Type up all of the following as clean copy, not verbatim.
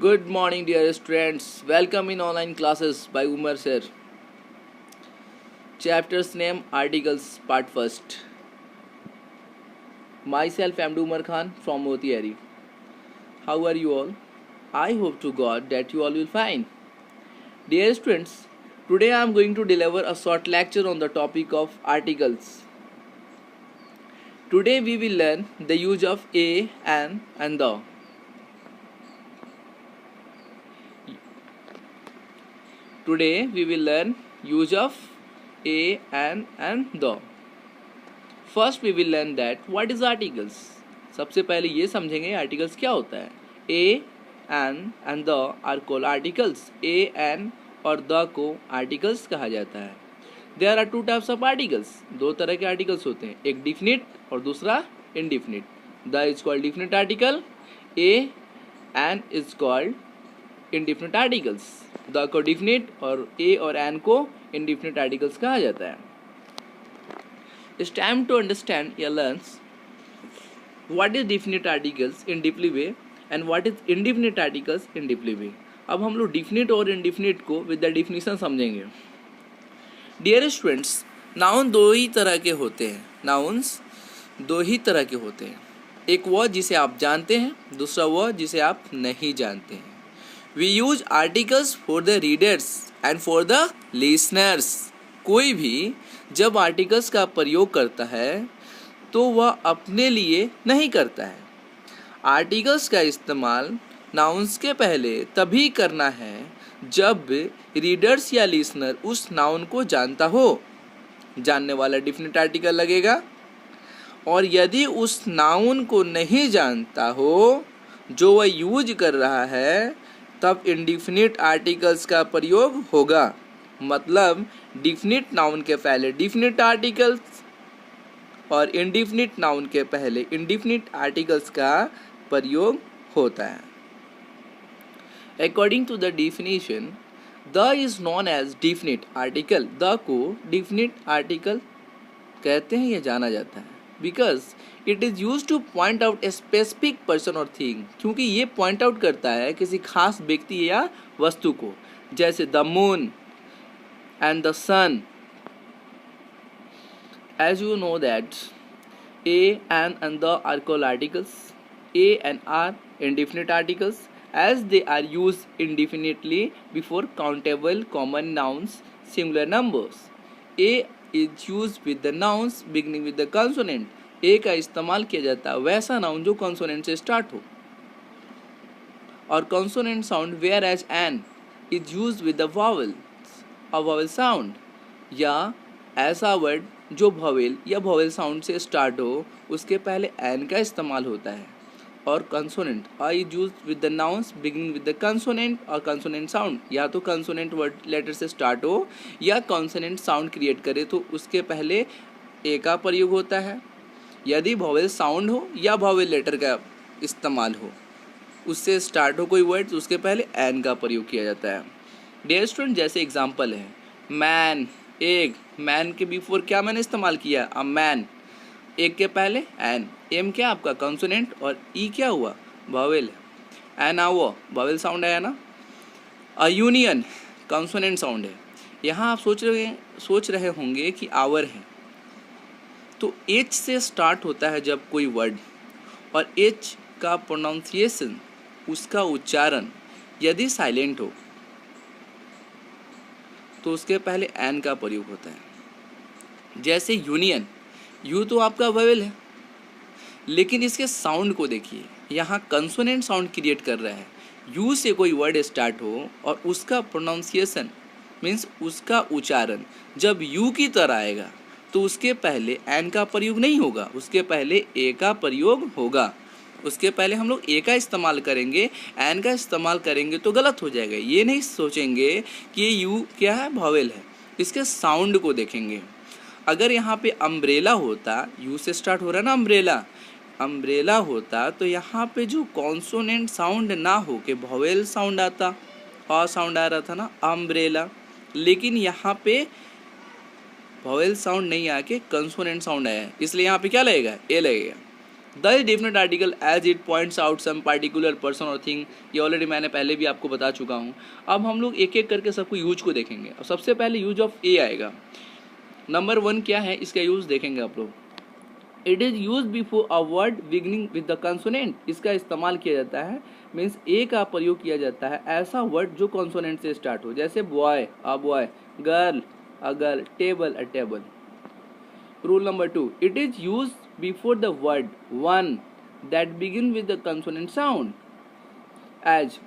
Good morning, dear students. Welcome in online classes by Umar sir. Chapter's name Articles Part First. Myself, Amdu Umar Khan from Motiari. How are you all? I hope to God that you all will fine. Dear students, today I am going to deliver a short lecture on the topic of articles. Today we will learn the use of a, an, and the. Today we will learn use of a, an, and the. First we will learn that what is articles. सबसे पहले ये समझेंगे articles क्या होता है. A, an and the are called articles. A, an और the को articles कहा जाता है. There are two types of articles. दो तरह के आर्टिकल्स होते हैं, एक डिफिनिट और दूसरा indefinite. The is called definite article. A, an is called indefinite articles. The को डिफिनिट और A और an को indefinite articles कहा जाता है. It's time to understand or learn what is definite articles in deeply way and what is indefinite articles in deeply way. अब हम लोग definite और indefinite को with the definition समझेंगे. Dear students, नाउन दो ही तरह के होते हैं. नाउन्स दो ही तरह के होते हैं. एक वह जिसे आप जानते हैं, दूसरा वह जिसे आप नहीं जानते हैं. We use articles for the readers and for the listeners. कोई भी जब आर्टिकल्स का प्रयोग करता है तो वह अपने लिए नहीं करता है. आर्टिकल्स का इस्तेमाल नाउन्स के पहले तभी करना है जब रीडर्स या लिसनर उस नाउन को जानता हो. जानने वाला डिफिनिट आर्टिकल लगेगा, और यदि उस नाउन को नहीं जानता हो जो वह यूज कर रहा है तब इंडिफिनिट आर्टिकल्स का प्रयोग होगा. मतलब डिफिनिट नाउन के पहले डिफिनिट आर्टिकल्स और इंडिफिनिट नाउन के पहले इंडिफिनिट आर्टिकल्स का प्रयोग होता है. According to the definition, the is known as definite article. The को डिफिनिट आर्टिकल कहते हैं, यह जाना जाता है because it is use to point out a specific person और थिंग. क्योंकि ये पॉइंट आउट करता है किसी खास व्यक्ति या वस्तु को, जैसे the moon and the sun. As you know that a, an and the are called articles. A and are indefinite articles as they are used indefinitely before countable common nouns, singular numbers. A is used with the nouns beginning with the consonant. A का इस्तेमाल किया जाता है वैसा noun जो consonant से start हो, और consonant sound where as an is used with the vowel, a vowel sound. या ऐसा वर्ड जो वॉवेल या वॉवेल साउंड से स्टार्ट हो उसके पहले एन का इस्तेमाल होता है. और consonant I is used with the nouns beginning with the consonant और कंसोनेंट साउंड. या तो कंसोनेंट वर्ड लेटर से स्टार्ट हो या कंसोनेंट साउंड क्रिएट करे तो उसके पहले ए का प्रयोग होता है. यदि वॉवेल साउंड हो या वॉवेल लेटर का इस्तेमाल हो, उससे स्टार्ट हो कोई वर्ड तो उसके पहले एन का प्रयोग किया जाता है. डियर स्टूडेंट, जैसे एग्जांपल है मैन, एग. मैन के बिफोर क्या मैंने इस्तेमाल किया, अ मैन. एग के पहले एन. एम क्या आपका कंसोनेंट और ई क्या हुआ, वॉवेल. एन आओ वॉवेल साउंड आया ना. अ यूनियन कंसोनेंट साउंड है. यहाँ आप सोच रहे होंगे कि आवर है, तो एच से स्टार्ट होता है जब कोई वर्ड, और एच का प्रोनाउंसिएशन, उसका उच्चारण यदि साइलेंट हो तो उसके पहले एन का प्रयोग होता है. जैसे यूनियन, यू तो आपका वोवेल है, लेकिन इसके साउंड को देखिए, यहाँ कंसोनेंट साउंड क्रिएट कर रहा है. यू से कोई वर्ड स्टार्ट हो और उसका प्रोनाउंसिएशन मीन्स उसका उच्चारण जब यू की तरह आएगा तो उसके पहले एन का प्रयोग नहीं होगा, उसके पहले ए का प्रयोग होगा. उसके पहले हम लोग ए का इस्तेमाल करेंगे, एन का इस्तेमाल करेंगे तो गलत हो जाएगा. ये नहीं सोचेंगे कि यू क्या है, वॉवेल है. इसके साउंड को देखेंगे. अगर यहाँ पे अम्ब्रेला होता, यू से स्टार्ट हो रहा है ना अम्ब्रेला, अम्ब्रेला होता तो यहाँ पे जो कॉन्सोनेंट साउंड ना हो के वॉवेल साउंड आता, और साउंड आ रहा था ना अम्ब्रेला. लेकिन यहाँ पे वॉवेल साउंड नहीं आके कंसोनेंट साउंड आया है, इसलिए यहाँ पे क्या लगेगा, ए लगेगा. The is definite article as it points out some particular person और थिंग। ये ऑलरेडी मैंने पहले भी आपको बता चुका हूँ। अब हम लोग एक एक करके सबको यूज को देखेंगे। अब सबसे पहले यूज ऑफ ए आएगा। नंबर 1 क्या है, इसका यूज देखेंगे आप लोग। It is use before a word beginning with the consonant. इसका इस्तेमाल किया जाता है, मीन्स ए का प्रयोग किया जाता है ऐसा वर्ड जो कॉन्सोनेंट से स्टार्ट हो, जैसे boy a boy, girl a girl, table a table. Rule number 2, it is use before the word one that begin with the consonant sound. As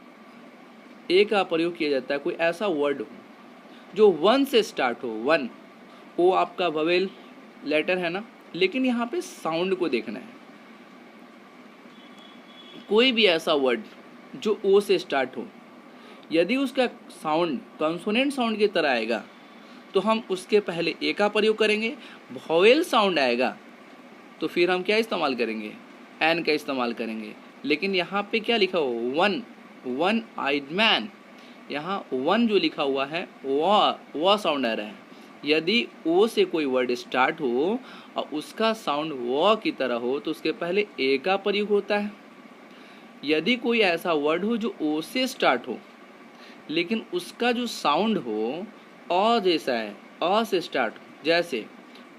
a का प्रयोग किया जाता है कोई ऐसा वर्ड हो जो वन से स्टार्ट हो। वन, ओ आपका ववेल लेटर है ना, लेकिन यहाँ पे साउंड को देखना है। कोई भी ऐसा वर्ड जो ओ से स्टार्ट हो, यदि उसका साउंड कॉन्सोनेंट साउंड की तरह आएगा तो हम उसके पहले ए का प्रयोग करेंगे। वोवेल साउंड आएगा तो फिर हम क्या इस्तेमाल करेंगे, एन का इस्तेमाल करेंगे। लेकिन यहाँ पे क्या लिखा हो, वन, वन आइड मैन, यहाँ वन जो लिखा हुआ है वह साउंड आ रहा है। यदि ओ से कोई वर्ड स्टार्ट हो और उसका साउंड व की तरह हो तो उसके पहले ए का प्रयोग होता है। यदि कोई ऐसा वर्ड हो जो ओ से स्टार्ट हो लेकिन उसका जो साउंड हो अ जैसा है, अ से स्टार्ट हो, जैसे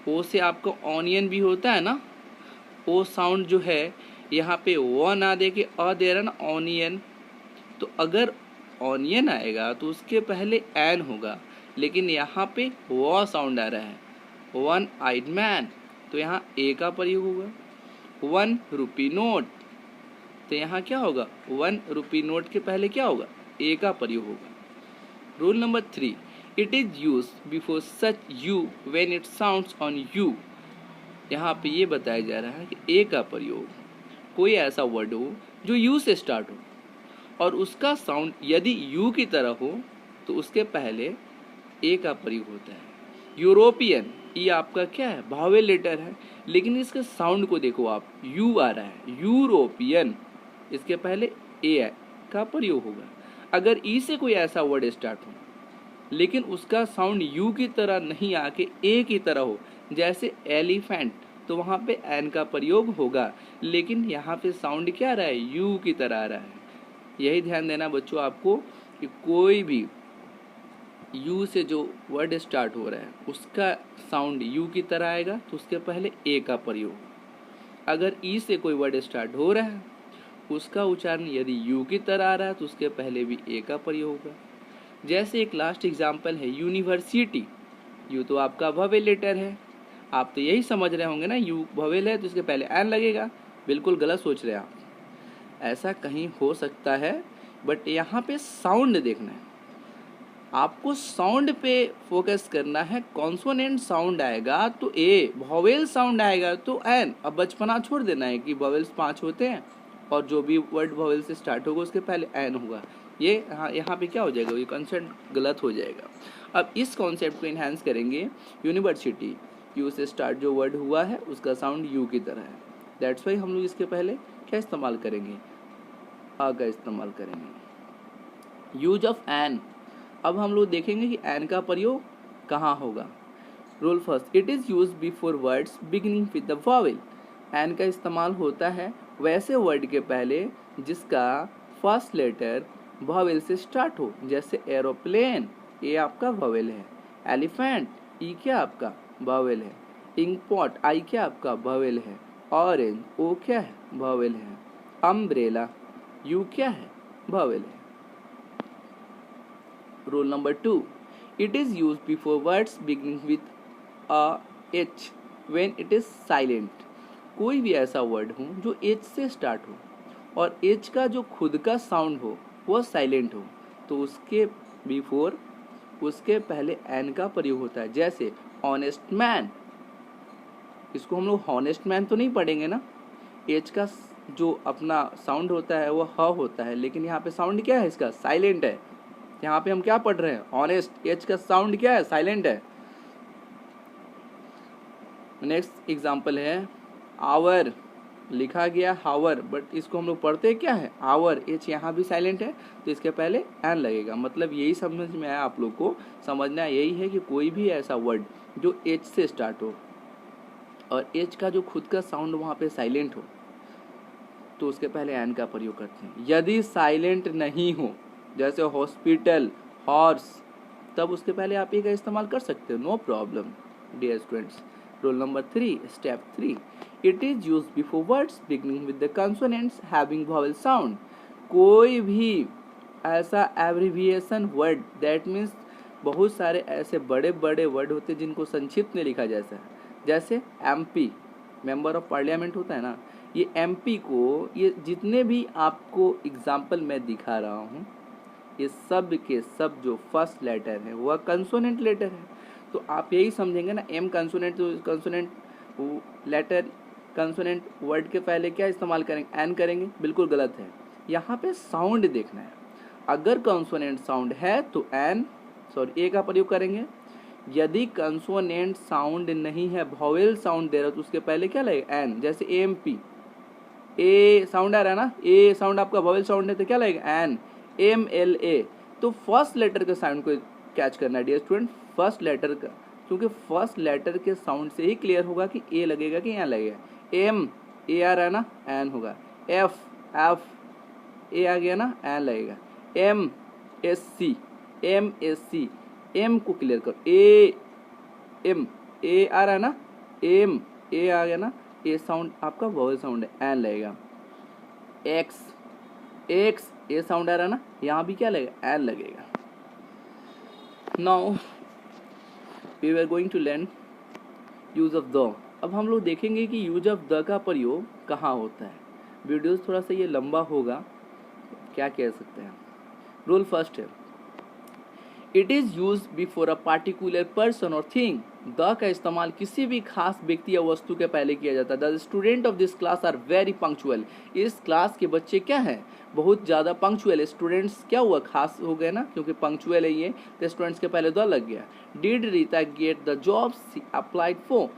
ओ से आपको ऑनियन भी होता है ना, ओ साउंड जो है यहाँ पे व ना दे के अ दे रहा ना, ऑनियन। तो अगर ऑनियन आएगा तो उसके पहले एन होगा, लेकिन यहाँ पे व साउंड आ रहा है, वन आइड मैन, तो यहाँ ए का प्रयोग होगा। 1 रुपी नोट, तो यहाँ क्या होगा, 1 रुपी नोट के पहले क्या होगा, ए का प्रयोग होगा। Rule number 3, it is use before such you when it sounds on you. यहाँ पे ये बताया जा रहा है कि ए का प्रयोग कोई ऐसा वर्ड हो जो यू से स्टार्ट हो और उसका साउंड यदि यू की तरह हो तो उसके पहले ए का प्रयोग होता है। यूरोपियन, ये आपका क्या है, वावेल लेटर है, लेकिन इसके साउंड को देखो आप, यू आ रहा है, यूरोपियन, इसके पहले ए का प्रयोग होगा। अगर ई से कोई ऐसा वर्ड स्टार्ट हो लेकिन उसका साउंड यू की तरह नहीं आके ए की तरह हो, जैसे एलिफेंट, तो वहाँ पे एन का प्रयोग होगा, लेकिन यहाँ पे साउंड क्या आ रहा है, यू की तरह आ रहा है। यही ध्यान देना बच्चों आपको कि कोई भी यू से जो वर्ड स्टार्ट हो रहा है उसका साउंड यू की तरह आएगा तो उसके पहले ए का प्रयोग। अगर ई से कोई वर्ड स्टार्ट हो रहा है उसका उच्चारण यदि यू की तरह आ रहा है तो उसके पहले भी ए का प्रयोग होगा। जैसे एक लास्ट एग्जाम्पल है यूनिवर्सिटी, यू तो आपका ववेल लेटर है, आप तो यही समझ रहे होंगे ना, यू ववेल है तो इसके पहले एन लगेगा। बिल्कुल गलत सोच रहे हैं आप, ऐसा कहीं हो सकता है, बट यहाँ पे साउंड देखना है आपको, साउंड पे फोकस करना है। कॉन्सोनेंट साउंड आएगा तो ए, वोवेल साउंड आएगा तो एन। अब बचपना छोड़ देना है कि वोवेल्स 5 होते हैं और जो भी वर्ड वोवेल से स्टार्ट होगा उसके पहले एन होगा। ये यहाँ पे क्या हो जाएगा, ये कॉन्सेप्ट गलत हो जाएगा। अब इस कॉन्सेप्ट को इन्हांस करेंगे। यूनिवर्सिटी, यू से स्टार्ट जो वर्ड हुआ है उसका साउंड यू की तरह है, दैट्स वाई हम लोग इसके पहले क्या इस्तेमाल करेंगे, आ का इस्तेमाल करेंगे। यूज ऑफ एन, अब हम लोग देखेंगे कि एन का प्रयोग कहाँ होगा। Rule first, it is use before words beginning with the vowel. An का इस्तेमाल होता है वैसे वर्ड के पहले जिसका फर्स्ट लेटर वोवेल से स्टार्ट हो, जैसे एरोप्लेन, ए आपका वोवेल है। एलिफेंट, ई क्या आपका वोवेल है। इंकपॉट, आई क्या आपका वोवेल है। ऑरेंज, ओ क्या है वोवेल है। अम्ब्रेला, यू क्या है वोवेल है। Rule number 2, it is use before words beginning with a H when it is silent. कोई भी ऐसा वर्ड हो जो एच से स्टार्ट हो और एच का जो खुद का साउंड हो वह साइलेंट हो तो उसके बिफोर, उसके पहले एन का प्रयोग होता है। जैसे ऑनेस्ट मैन, इसको हम लोग हॉनेस्ट मैन तो नहीं पढ़ेंगे ना, एच का जो अपना साउंड होता है वो ह होता है, लेकिन यहाँ पे साउंड क्या है, इसका साइलेंट है। यहाँ पे हम क्या पढ़ रहे हैं, ऑनेस्ट, एच का साउंड क्या है, साइलेंट है। नेक्स्ट एग्जाम्पल है आवर, लिखा गया हावर, बट इसको हम लोग पढ़ते क्या है आवर, एच यहाँ भी साइलेंट है तो इसके पहले एन लगेगा। मतलब यही समझ में आया आप लोग को, समझना यही है कि कोई भी ऐसा वर्ड जो एच से स्टार्ट हो और एच का जो खुद का साउंड वहाँ पे साइलेंट हो तो उसके पहले एन का प्रयोग करते हैं। यदि साइलेंट नहीं हो, जैसे हॉस्पिटल, हॉर्स, तब उसके पहले आप ए का इस्तेमाल कर सकते हो, no problem dear students. Rule number 3, step 3, it is used before words beginning with the consonants having vowel sound. कोई भी ऐसा एब्रिविएशन वर्ड, दैट मीन्स बहुत सारे ऐसे बड़े बड़े वर्ड होते हैं जिनको संक्षिप्त में लिखा जाता है, जैसे एमपी, मेंबर ऑफ पार्लियामेंट होता है ना, ये एमपी को, ये जितने भी आपको एग्जाम्पल मैं दिखा रहा हूँ, ये सब के सब जो फर्स्ट लेटर है वह कंसोनेंट लेटर है। तो आप यही समझेंगे ना, एम कंसोनेंट, तो कंसोनेंट लेटर, कंसोनेंट वर्ड के पहले क्या इस्तेमाल करेंगे, एन करेंगे, बिल्कुल गलत है। यहाँ पे साउंड देखना है, अगर कंसोनेंट साउंड है तो एन, सॉरी ए का प्रयोग करेंगे। यदि कंसोनेंट साउंड नहीं है, वॉवेल साउंड दे रहा तो उसके पहले क्या लगेगा, एन। जैसे एम पी, ए साउंड आ रहा है ना, ए साउंड आपका वॉवेल साउंड है तो क्या लगेगा, एन। एम एल ए, तो फर्स्ट लेटर के साउंड को कैच करना है डियर स्टूडेंट, फर्स्ट लेटर का, क्योंकि फर्स्ट लेटर के साउंड से ही क्लियर होगा कि ए लगेगा कि एन लगेगा। एम, ए आ रहा है ना, एन होगा। एफ, एफ, ए आ गया ना, एन लगेगा। M S C, M S C, M को क्लियर करो, ए एम, ए आ रहा है ना, एम, ए आ गया ना, ए साउंड आपका वॉवेल साउंड है, एन लगेगा। एक्स, एक्स, ए साउंड आ रहा है ना, यहाँ भी क्या लगेगा, एन लगेगा। Now we are going to learn use of the. अब हम लोग देखेंगे कि यूज ऑफ द का प्रयोग कहाँ होता है। वीडियो थोड़ा सा ये लंबा होगा, क्या कह सकते हैं। रूल फर्स्ट है, it is use before a particular person और थिंग। द का इस्तेमाल किसी भी खास व्यक्ति या वस्तु के पहले किया जाता है। The student of this class are very punctual. इस क्लास के बच्चे क्या हैं, बहुत ज़्यादा पंक्चुअल है। स्टूडेंट्स क्या हुआ, खास हो गए ना, क्योंकि पंक्चुअल है ये, तो स्टूडेंट्स के पहले द लग गया। Did Rita get the job she applied for.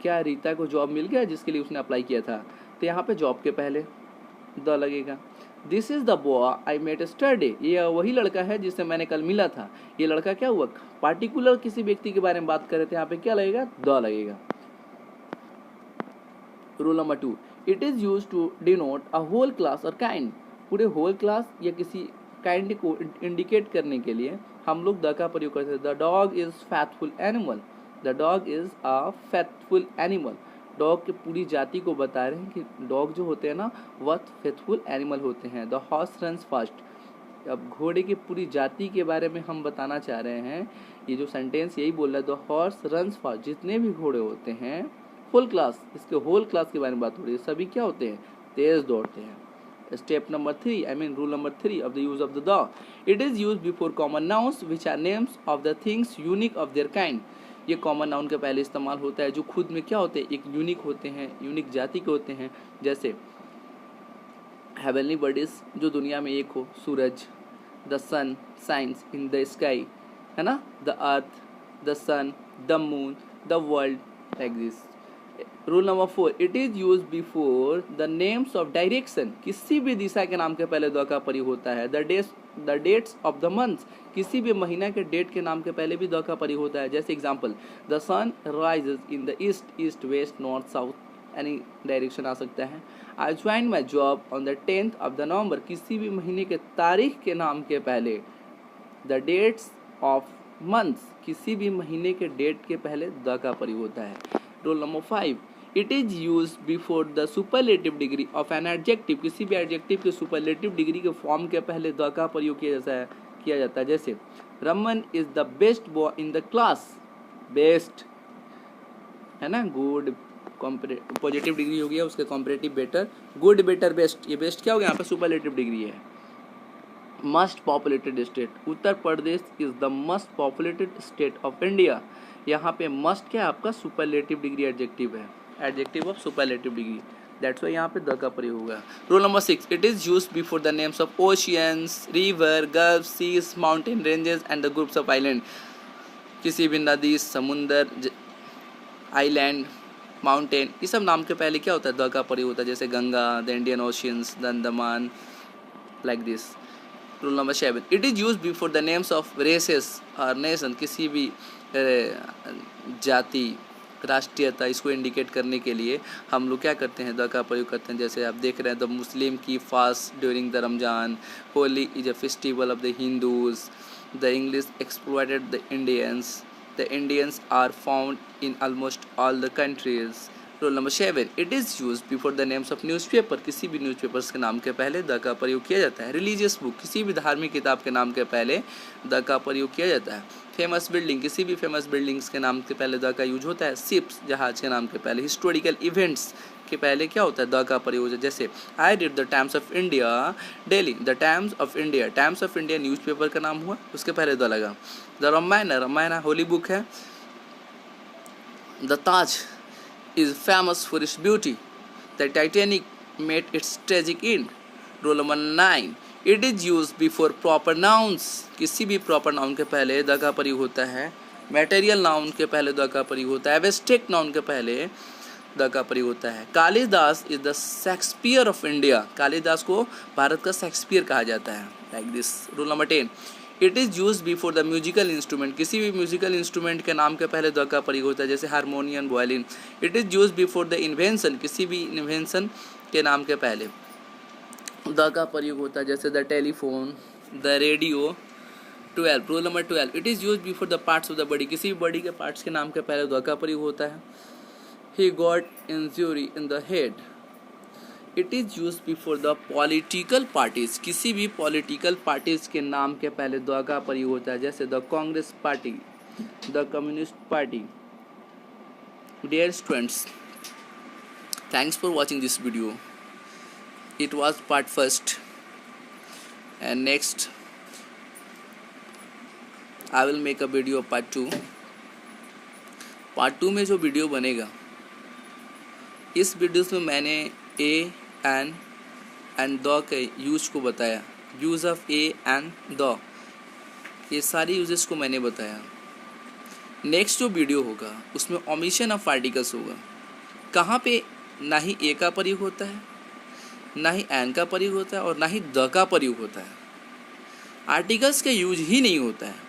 क्या रीता को जॉब मिल गया जिसके लिए उसने अप्लाई किया था, तो यहाँ पे जॉब के पहले द लगेगा। This is the boy I met yesterday. ये वही लड़का है जिससे मैंने कल मिला था। ये लड़का क्या हुआ, पार्टिकुलर किसी व्यक्ति के बारे में बात कर रहे थे, यहाँ पे क्या लगेगा, द लगेगा। Rule number 2, it is use to denote a whole class और काइंड। पूरे होल क्लास या किसी काइंड को इंडिकेट करने के लिए हम लोग द का प्रयोग करते हैं। The dog is faithful animal. The dog is a faithful animal. Dog की पूरी जाति को बता रहे हैं कि डॉग जो होते हैं ना वह फेथफुल एनिमल होते हैं। The horse runs fast. अब घोड़े की पूरी जाति के बारे में हम बताना चाह रहे हैं। ये जो सेंटेंस यही बोल रहा है, द हॉर्स रन्स फास्ट। जितने भी घोड़े होते हैं, फुल क्लास, इसके होल क्लास के बारे में बात हो रही है, सभी क्या होते हैं, तेज दौड़ते हैं। Step number 3, I mean rule number 3 of the use of the. It is use before common nouns which are names of the things unique of their kind. ये कॉमन नाउन के पहले इस्तेमाल होता है जो खुद में क्या होते हैं, एक यूनिक होते हैं, यूनिक जाति के होते हैं। जैसे हेवनली बॉडीज, जो दुनिया में एक हो, सूरज, the sun shines in the sky, है ना, the earth, the sun, the moon, the world, like this. Rule number 4, it is use before the names of direction. किसी भी दिशा के नाम के पहले द का प्रयोग होता है। The dates of the months. किसी भी महीना के डेट के नाम के पहले भी द का प्रयोग होता है। जैसे example, the sun rises in the east, east west north south, any direction आ सकता है। I join my job on the 10th of the November. किसी भी महीने के तारीख के नाम के पहले, द डेट्स ऑफ मंथ्स, किसी भी महीने के डेट के पहले द का प्रयोग होता है। Rule number 5, it is use before the superlative degree of an adjective. किसी भी एडजेक्टिव के सुपरलेटिव डिग्री के फॉर्म के पहले द का प्रयोग किया जाता है। जैसे Raman is the best boy in the class. Best है ना, गुड पॉजिटिव डिग्री हो गया, उसके comparative better, good better best, ये बेस्ट क्या हो गया, यहाँ पे सुपरलेटिव डिग्री है। Must populated state, Uttar Pradesh is the must populated state of India. यहाँ पे मस्ट क्या है आपका, सुपरलेटिव डिग्री एडजेक्टिव है, adjective of superlative degree, that's why यहाँ पे द का प्रयोग होगा। Rule number 6, it is used before the names of oceans, river, gulf, seas, mountain ranges and the groups of island. किसी भी नदी, समुंदर, आइलैंड, माउंटेन, ये सब नाम के पहले क्या होता है, द का प्रयोग होता है। जैसे Ganga, the Indian oceans, the Andaman, like this. Rule number 7, it is used before the names of races और नेशन। किसी भी जाति, राष्ट्रीयता, इसको इंडिकेट करने के लिए हम लोग क्या करते हैं, द का प्रयोग करते हैं। जैसे आप देख रहे हैं, द मुस्लिम की fast during the Ramzan, Holi is a festival of the Hindus, the English exploited the Indians are found in almost all the countries. Rule number 7, it is use before the names of newspaper, किसी भी newspapers के नाम के पहले the का प्रयोग किया जाता है। रिलीजियस बुक, किसी भी धार्मिक किताब के नाम के पहले द का प्रयोग किया जाता है। फेमस बिल्डिंग, किसी भी फेमस बिल्डिंग्स के नाम के पहले द का यूज होता है। शिप्स, जहाज के नाम के पहले। हिस्टोरिकल इवेंट्स के पहले क्या होता है, द का प्रयोग है। जैसे I read the times of India daily, the times of India newspaper का नाम हुआ, उसके पहले द लगा। द रामायण होली बुक है। The Taj is famous for its beauty. The Titanic met its tragic end. Rule number 9, it is used before proper nouns, किसी भी proper noun के पहले द का प्रयोग होता है। Material noun के पहले द का प्रयोग होता है। Abstract noun के पहले द का प्रयोग होता है। Kalidas is the Shakespeare of India, Kalidas को भारत का शेक्सपियर कहा जाता है। Like this. Rule number 10, it is use before the musical instrument, किसी भी म्यूजिकल इंस्ट्रूमेंट के नाम के पहले द का प्रयोग होता है। जैसे harmonium, violin. It is use before the invention, किसी भी इन्वेंशन के नाम के पहले द का प्रयोग होता है। जैसे the telephone, the radio. 12, rule number 12, it is use before the parts of the body, किसी भी बॉडी के पार्ट्स के नाम के पहले द का प्रयोग होता है। He got injury in the head, it is use before the political parties, किसी भी पॉलिटिकल पार्टीज के नाम के पहले द का प्रयोग होता है। जैसे the Congress party, the communist party. Dear students, thanks for watching this video. It was part first, and next I will make a video of part 2. Part 2 में जो वीडियो बनेगा, इस वीडियोस में मैंने ए एंड द के use को बताया। Use of A and the, ये सारी यूजेस को मैंने बताया। नेक्स्ट जो वीडियो होगा उसमें ओमिशन ऑफ आर्टिकल्स होगा, कहाँ पे ना ही ए का प्रयोग होता है, ना ही एन का प्रयोग होता है, और ना ही द का प्रयोग होता है। आर्टिकल्स का यूज ही नहीं होता है।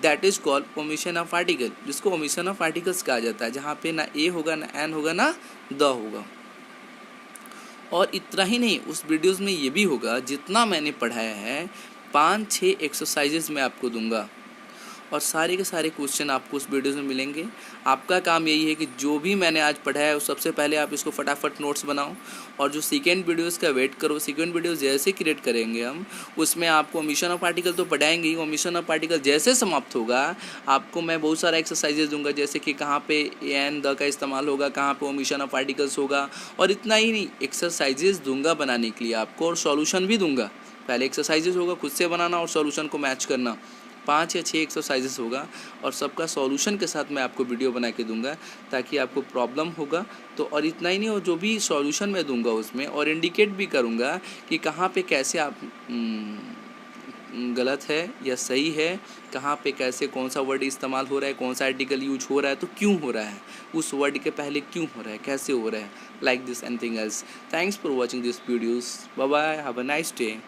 That is called omission of article, जिसको ओमिशन ऑफ आर्टिकल्स कहा जाता है, जहाँ पे ना ए होगा, ना एन होगा, ना द होगा। और इतना ही नहीं, उस वीडियोस में ये भी होगा, जितना मैंने पढ़ाया है 5-6 एक्सरसाइजेस मैं आपको दूंगा, और सारे के सारे क्वेश्चन आपको उस वीडियोस में मिलेंगे। आपका काम यही है कि जो भी मैंने आज पढ़ाया है, सबसे पहले आप इसको फटाफट नोट्स बनाओ, और जो सेकेंड वीडियोस का वेट करो। सेकेंड वीडियोस जैसे क्रिएट करेंगे हम, उसमें आपको ओमिशन ऑफ आर्टिकल तो पढ़ाएंगे ही। ओमिशन ऑफ आर्टिकल जैसे समाप्त होगा, आपको मैं बहुत सारा एक्सरसाइजेज दूंगा, जैसे कि कहाँ पे एन द का इस्तेमाल होगा, कहाँ पे ओमिशन ऑफ आर्टिकल्स होगा। और इतना ही नहीं, एक्सरसाइजेज दूंगा बनाने के लिए आपको, और सॉल्यूशन भी दूंगा। पहले एक्सरसाइजेज होगा, खुद से बनाना और सॉल्यूशन को मैच करना। 5 या 6 एक्सरसाइजेस होगा, और सबका सॉल्यूशन के साथ मैं आपको वीडियो बना के दूंगा, ताकि आपको प्रॉब्लम होगा तो। और इतना ही नहीं, और जो भी सॉल्यूशन मैं दूंगा उसमें और इंडिकेट भी करूंगा कि कहाँ पे कैसे आप गलत है या सही है, कहाँ पे कैसे कौन सा वर्ड इस्तेमाल हो रहा है, कौन सा आर्टिकल यूज हो रहा है, तो क्यों हो रहा है, उस वर्ड के पहले क्यों हो रहा है, कैसे हो रहा है, like this anything else. Thanks for watching this videos. Bye bye, have a nice day.